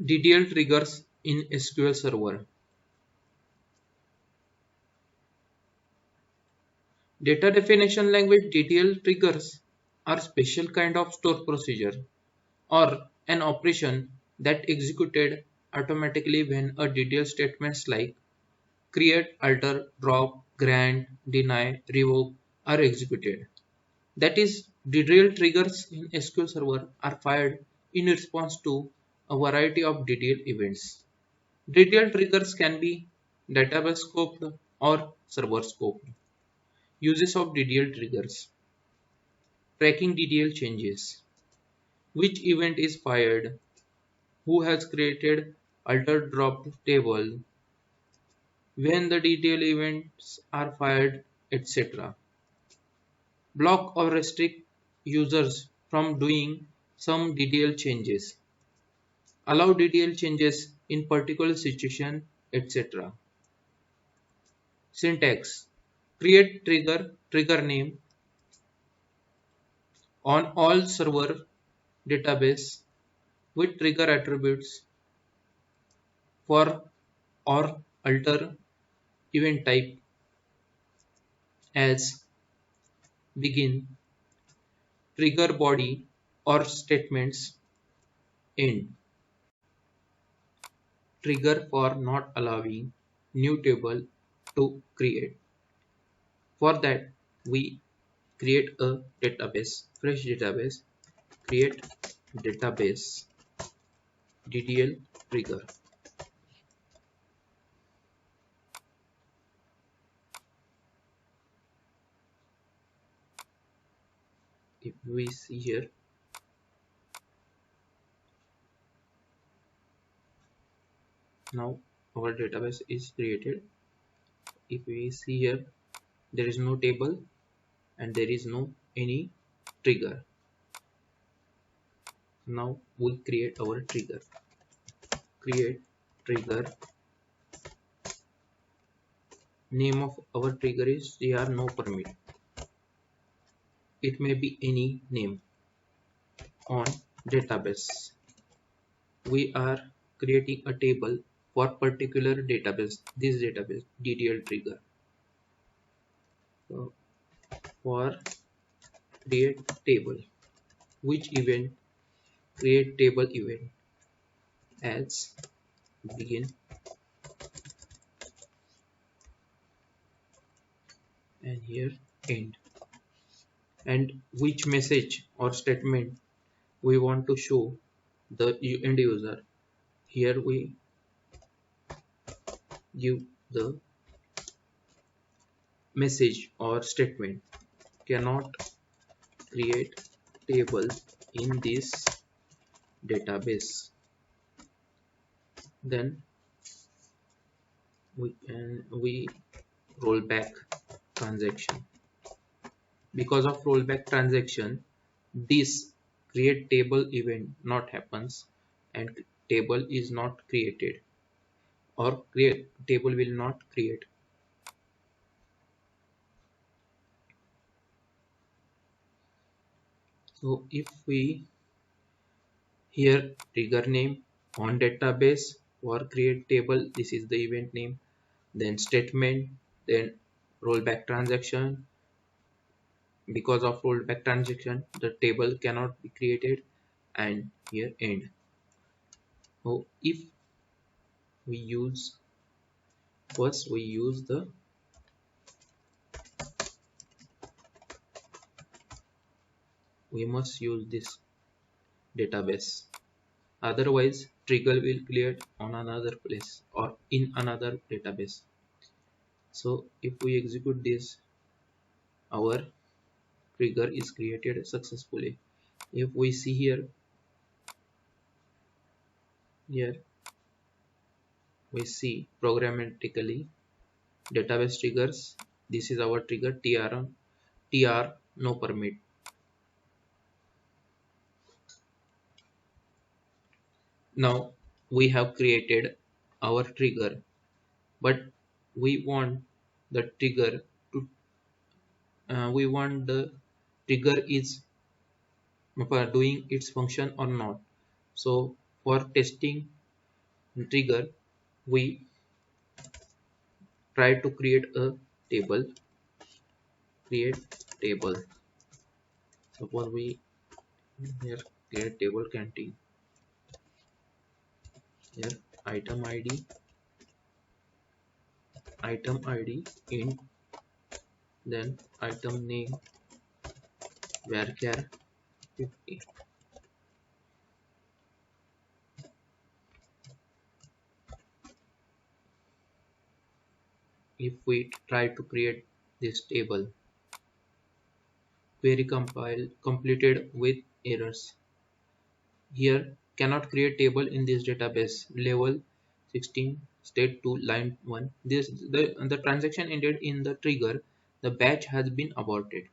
DDL triggers in SQL Server. Data definition language DDL triggers are special kind of store procedure or an operation that executed automatically when a DDL statements like create, alter, drop, grant, deny, revoke are executed. That is, DDL triggers in SQL Server are fired in response to a variety of DDL events. DDL triggers can be database scoped or server scoped. Uses of DDL triggers. Tracking DDL changes. Which event is fired? Who has created altered dropped table? When the DDL events are fired, etc. Block or restrict users from doing some DDL changes. Allow DDL changes in particular situation, etc. Syntax. Create trigger name on all server database with trigger attributes for or alter event type as begin, trigger body or statements end. Trigger for not allowing new table to create. For that we create a database, fresh database, create database DDL trigger. If we see here, now our database is created. If we see here, there is no table and there is no any trigger. Now we create our trigger. Create trigger. Name of our trigger is tr no permit. It may be any name on database. We are creating a table for particular database. This database DDL trigger. So for create table, which event? Create table event as begin and here end, and which message or statement we want to show the end user. Here we give the message or statement cannot create table in this database. Then we roll back transaction. Because of rollback transaction, this create table event not happens and table is not created, or create table will not create. So if we here trigger name on database or create table, this is the event name, then statement, then rollback transaction. Because of rollback transaction, the table cannot be created, and here end. So if we use first we use the we must use this database, otherwise trigger will create on another place or in another database. So if we execute this, our trigger is created successfully. If we see here we see programmatically database triggers. This is our trigger tr no permit. Now we have created our trigger, but we want the trigger to we want the trigger is doing its function or not. So for testing trigger, we try to create a table. Create table. Suppose we here create table canteen. Here item id int, then item name varchar 50. If we try to create this table, query completed with errors. Here cannot create table in this database. Level 16 state 2 line 1. The transaction ended in the trigger. The batch has been aborted.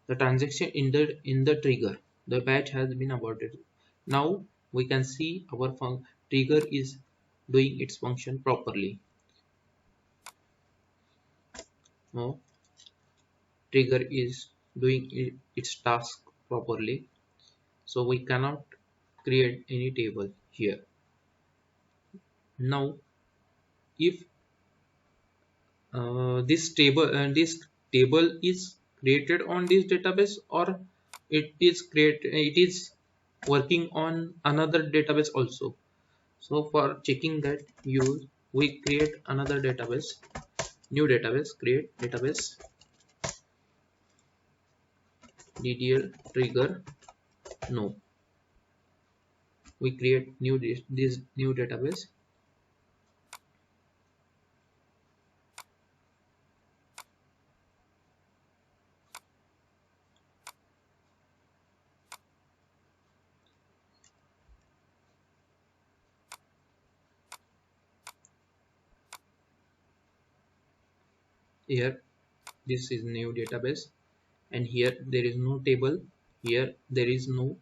The transaction ended in the trigger. The batch has been aborted. Now we can see our trigger is doing its function properly. Now trigger is doing its task properly. So we cannot create any table here. Now if this table is created on this database, or it is working on another database also. So for checking that, we create another database, new database, create database DDL trigger. No, we create this new database. Here this is new database, and here there is no table, here there is no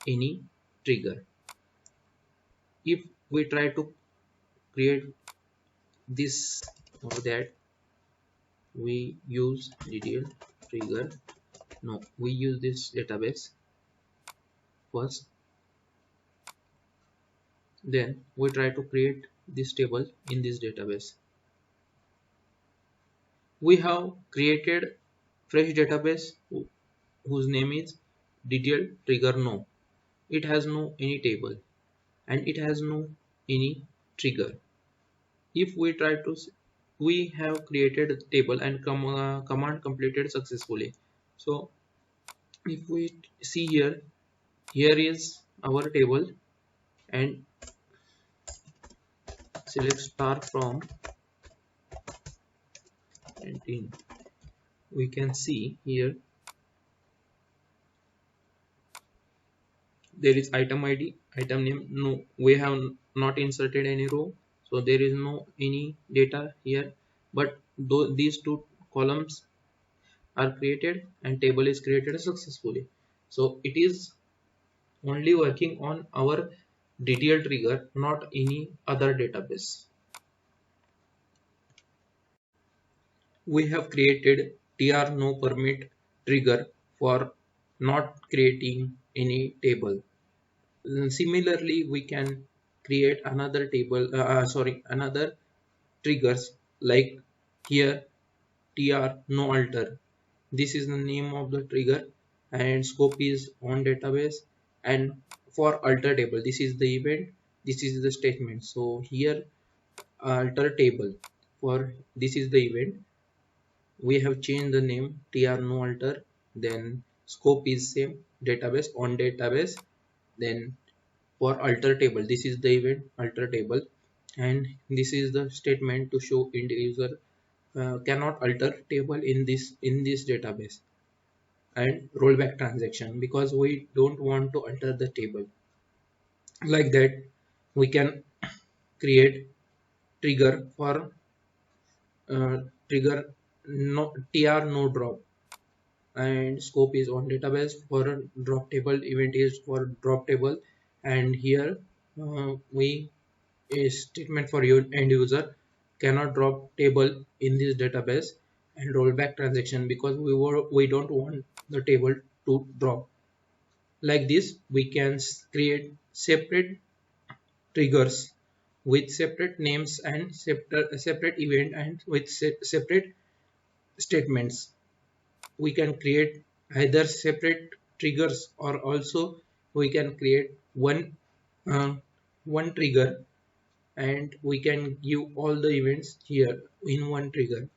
any trigger. If we try to create this or that, we use DDL trigger. No, we use this database first, then we try to create this table in this database. We have created fresh database whose name is DDL trigger. No, it has no any table and it has no any trigger. If we try to we have created a table and command completed successfully. So if we see here, here is our table, and select star from 19, we can see here there is item id, item name. No, we have not inserted any row, so there is no any data here, but these two columns are created and table is created successfully. So it is only working on our DDL trigger, not any other database. We have created tr no permit trigger for not creating any table. Similarly, we can create another table, another triggers, like here tr no alter. This is the name of the trigger, and scope is on database, and for alter table, this is the event, this is the statement. So here alter table, for this is the event, we have changed the name tr no alter, then scope is same, database on database, then for alter table, this is the event alter table, and this is the statement to show end user cannot alter table in this database, and rollback transaction because we don't want to alter the table. Like that, we can create trigger for trigger no tr no drop, and scope is on database, for drop table event is for drop table, and here we a statement for your end user cannot drop table in this database, and rollback transaction because we don't want the table to drop. Like this, we can create separate triggers with separate names and separate event and with separate statements. We can create either separate triggers, or also we can create uh, one trigger, and we can give all the events here in one trigger.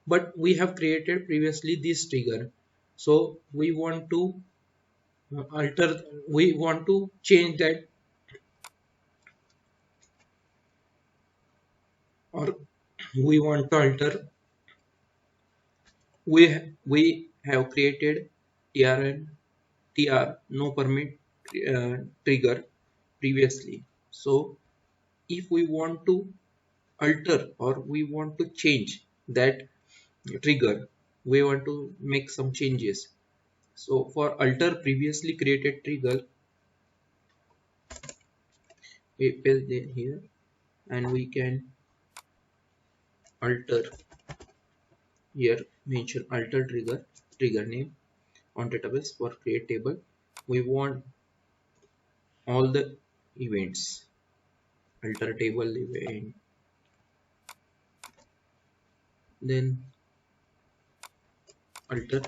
But we have created previously this trigger, so we want to alter, we want to change that, or we want to alter. We have created tr no permit trigger previously. So if we want to alter, or we want to change that trigger, we want to make some changes. So for alter previously created trigger, we paste it here, and we can alter here, mention alter trigger name on database for create table. We want all the events, alter table event, then alter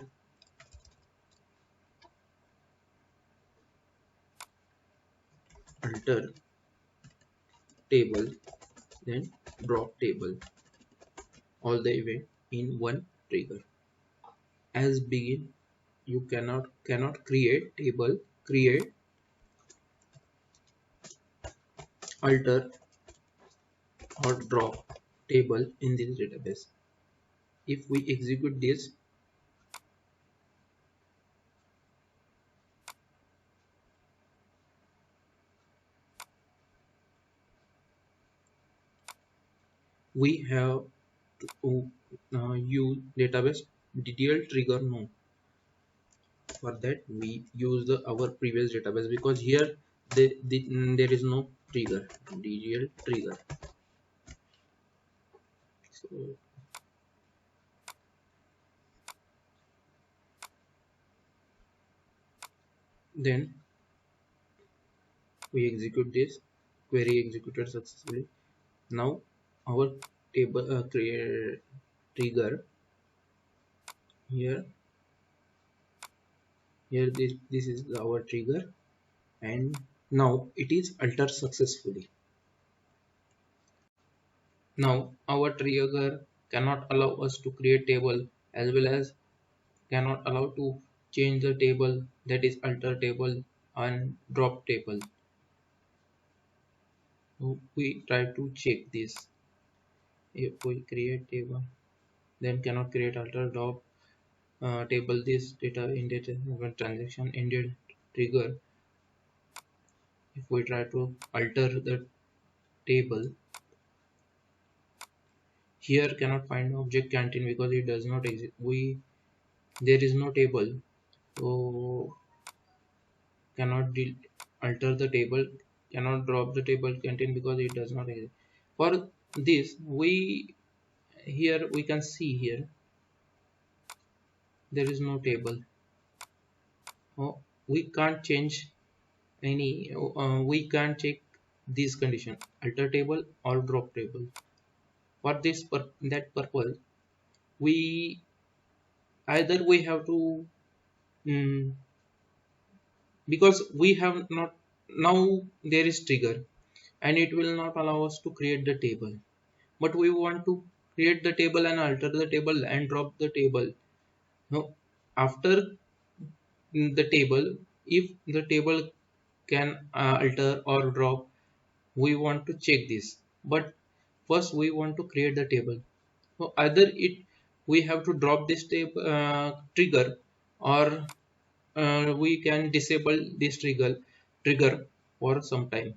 alter table, then drop table, all the event in one trigger. As begin, you cannot create table, create, alter, or drop table in this database. If we execute this, we have to use database DDL trigger no. For that we use our previous database, because here there is no trigger, DDL trigger. So then we execute this, query executed successfully. Now our table create trigger here, this is our trigger, and now it is altered successfully. Now our trigger cannot allow us to create table, as well as cannot allow to change the table, that is alter table and drop table. So we try to check this. If we create table, then cannot create alter drop table, this data ended when transaction ended trigger. If we try to alter the table, here cannot find object canteen because it does not exist. There is no table, so cannot alter the table, cannot drop the table content because it does not exist. For this, we here we can see here there is no table. Oh, we can't change any. We can't check this condition, alter table or drop table. For this that purpose, we either we have to mm, because we have not, now there is trigger and it will not allow us to create the table, but we want to create the table and alter the table and drop the table. Now after the table, if the table can alter or drop, we want to check this, but first we want to create the table. So either it we have to drop this trigger, or we can disable this trigger for some time.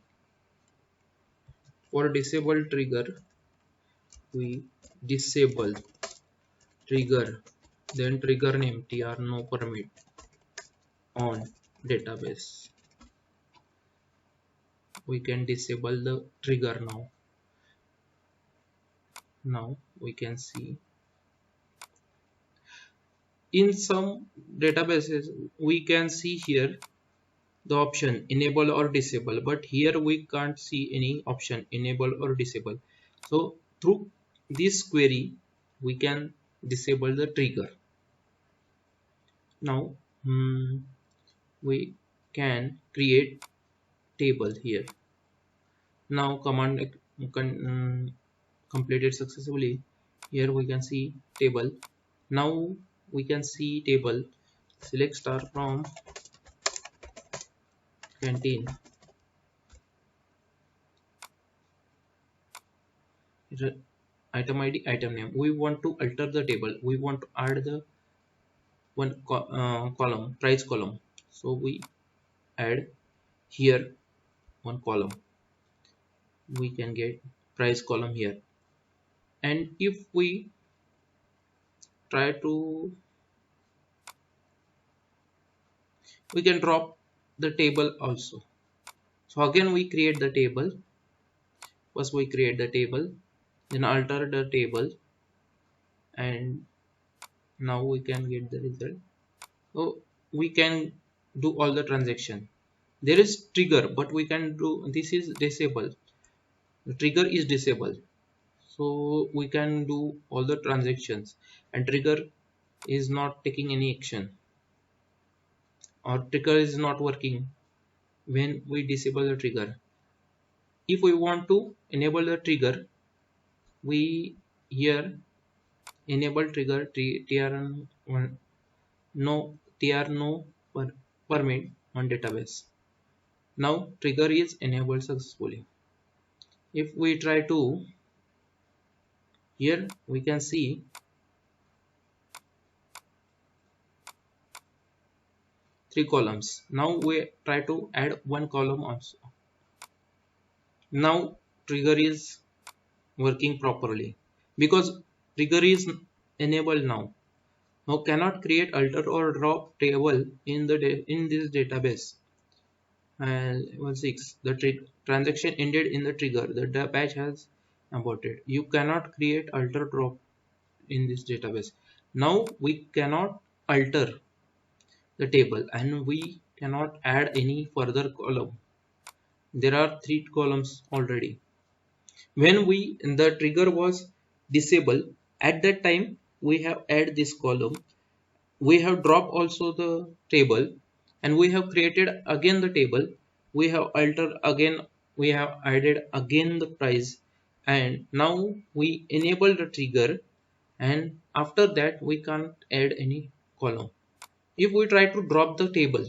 For disable trigger, we disable trigger, then trigger name tr no permit on database. We can disable the trigger now. Now we can see in some databases we can see here the option enable or disable, but here we can't see any option enable or disable. So through this query we can disable the trigger. Now we can create table here. Now command completed successfully. Here we can see table. Now we can see table. Select star from canteen. Item ID, item name. We want to alter the table. We want to add the column, price column. So we add here one column. We can get price column here. And if we try to, we can drop the table also. So again we create the table. First we create the table, then alter the table, and now we can get the result. So we can do all the transaction. There is trigger, but we can do, this is disable. The trigger is disabled, so we can do all the transactions, and trigger is not taking any action, or trigger is not working when we disable the trigger. If we want to enable the trigger, we here enable trigger tr no permit on database. Now trigger is enabled successfully. If we try to, here we can see three columns. Now we try to add one column also. Now trigger is working properly because trigger is enabled now. Now cannot create, alter or drop table in this database. And 16, the transaction ended in the trigger. The batch has aborted. You cannot create, alter, drop in this database. Now we cannot alter the table and we cannot add any further column. There are three columns already. When the trigger was disabled, at that time we have add this column, we have dropped also the table, and we have created again the table, we have altered again, we have added again the price, and now we enable the trigger, and after that we can't add any column. If we try to drop the table,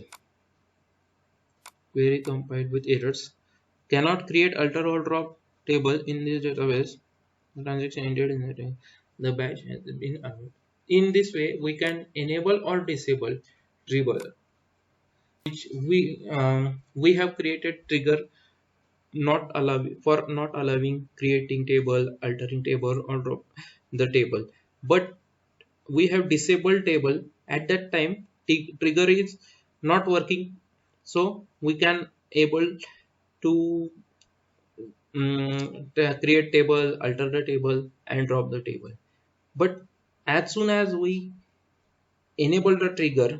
query compiled with errors, cannot create, alter or drop table in this database. The transaction ended in the batch has been added. In this way we can enable or disable trigger, which we have created trigger not allowing creating table, altering table or drop the table, but we have disabled table. At that time trigger is not working, so we can able to create table, alter the table and drop the table. But as soon as we enable the trigger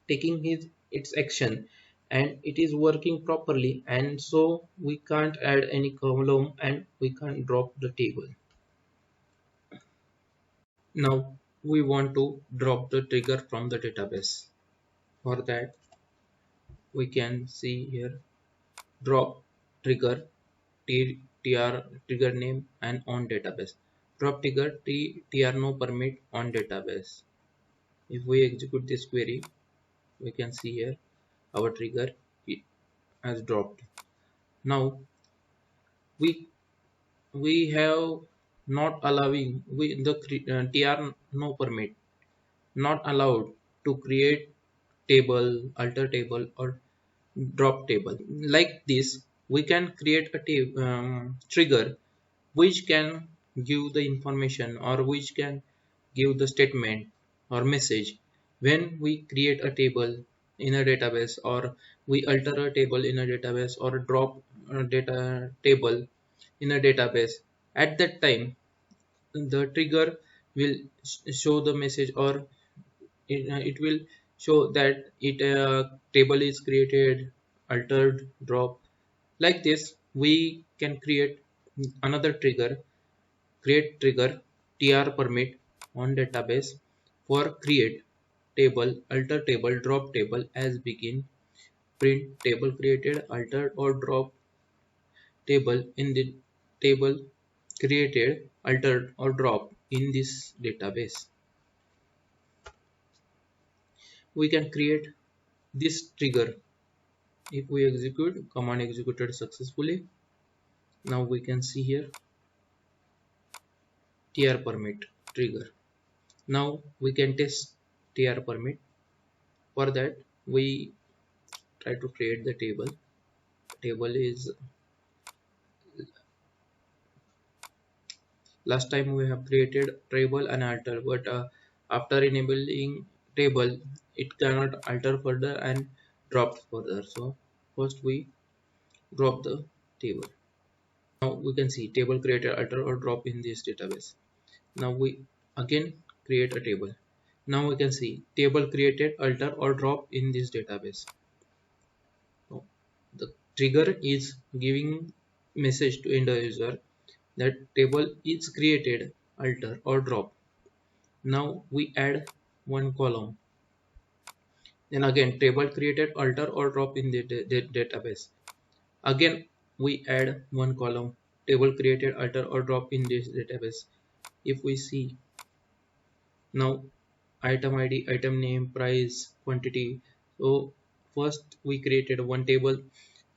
taking its action and it is working properly, and so we can't add any column and we can't drop the table. Now we want to drop the trigger from the database. For that we can see here drop trigger tr trigger name and on database. Drop trigger tr no permit on database. If we execute this query, we can see here our trigger has dropped. Now we have not allowing the tr no permit, not allowed to create table, alter table or drop table. Like this we can create a trigger which can give the information or which can give the statement or message when we create a table in a database, or we alter a table in a database, or drop a data table in a database. At that time the trigger will show the message, or it will show that it table is created, altered, drop. Like this, we can create another trigger, create trigger tr permit on database for create table, alter table, drop table as begin, print table created, altered or drop table in the table created, altered or dropped in this database. We can create this trigger if we execute command executed successfully. Now we can see here tr permit trigger. Now we can test tr permit. For that we try to create the table. Table is last time we have created table and alter, but after enabling table it cannot alter further and drop further. So first we drop the table. Now we can see table created, alter or drop in this database. Now we again create a table. Now we can see table created, alter or drop in this database. So the trigger is giving message to end user that table is created, alter or drop. Now we add one column. Then again table created, alter or drop in the database. Again we add one column, table created, alter or drop in this database. If we see now item id, item name, price, quantity. So first we created one table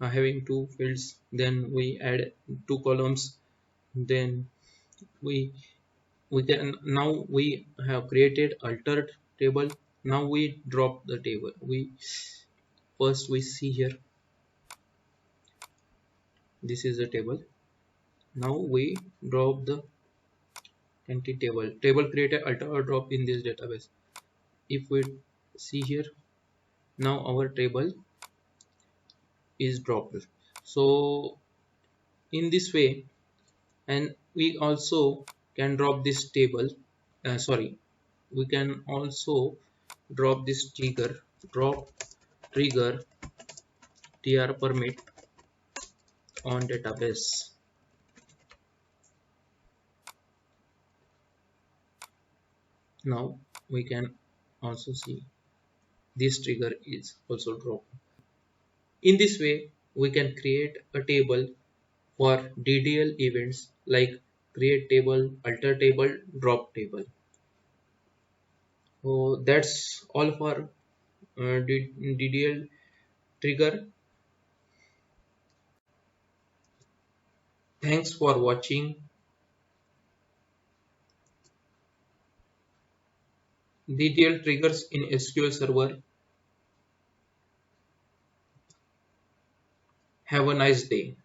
having two fields, then we add two columns, then we can now we have created altered table. Now we drop the table. We first we see here this is the table. Now we drop the empty table created, alter or drop in this database. If we see here, now our table is dropped. So in this way, and we also can drop this table, sorry, we can also drop this trigger, drop trigger tr permit on database. Now we can also see this trigger is also dropped. In this way we can create a table for DDL events like create table, alter table, drop table. So that's all for DDL trigger. Thanks for watching. DDL triggers in SQL Server. Have a nice day.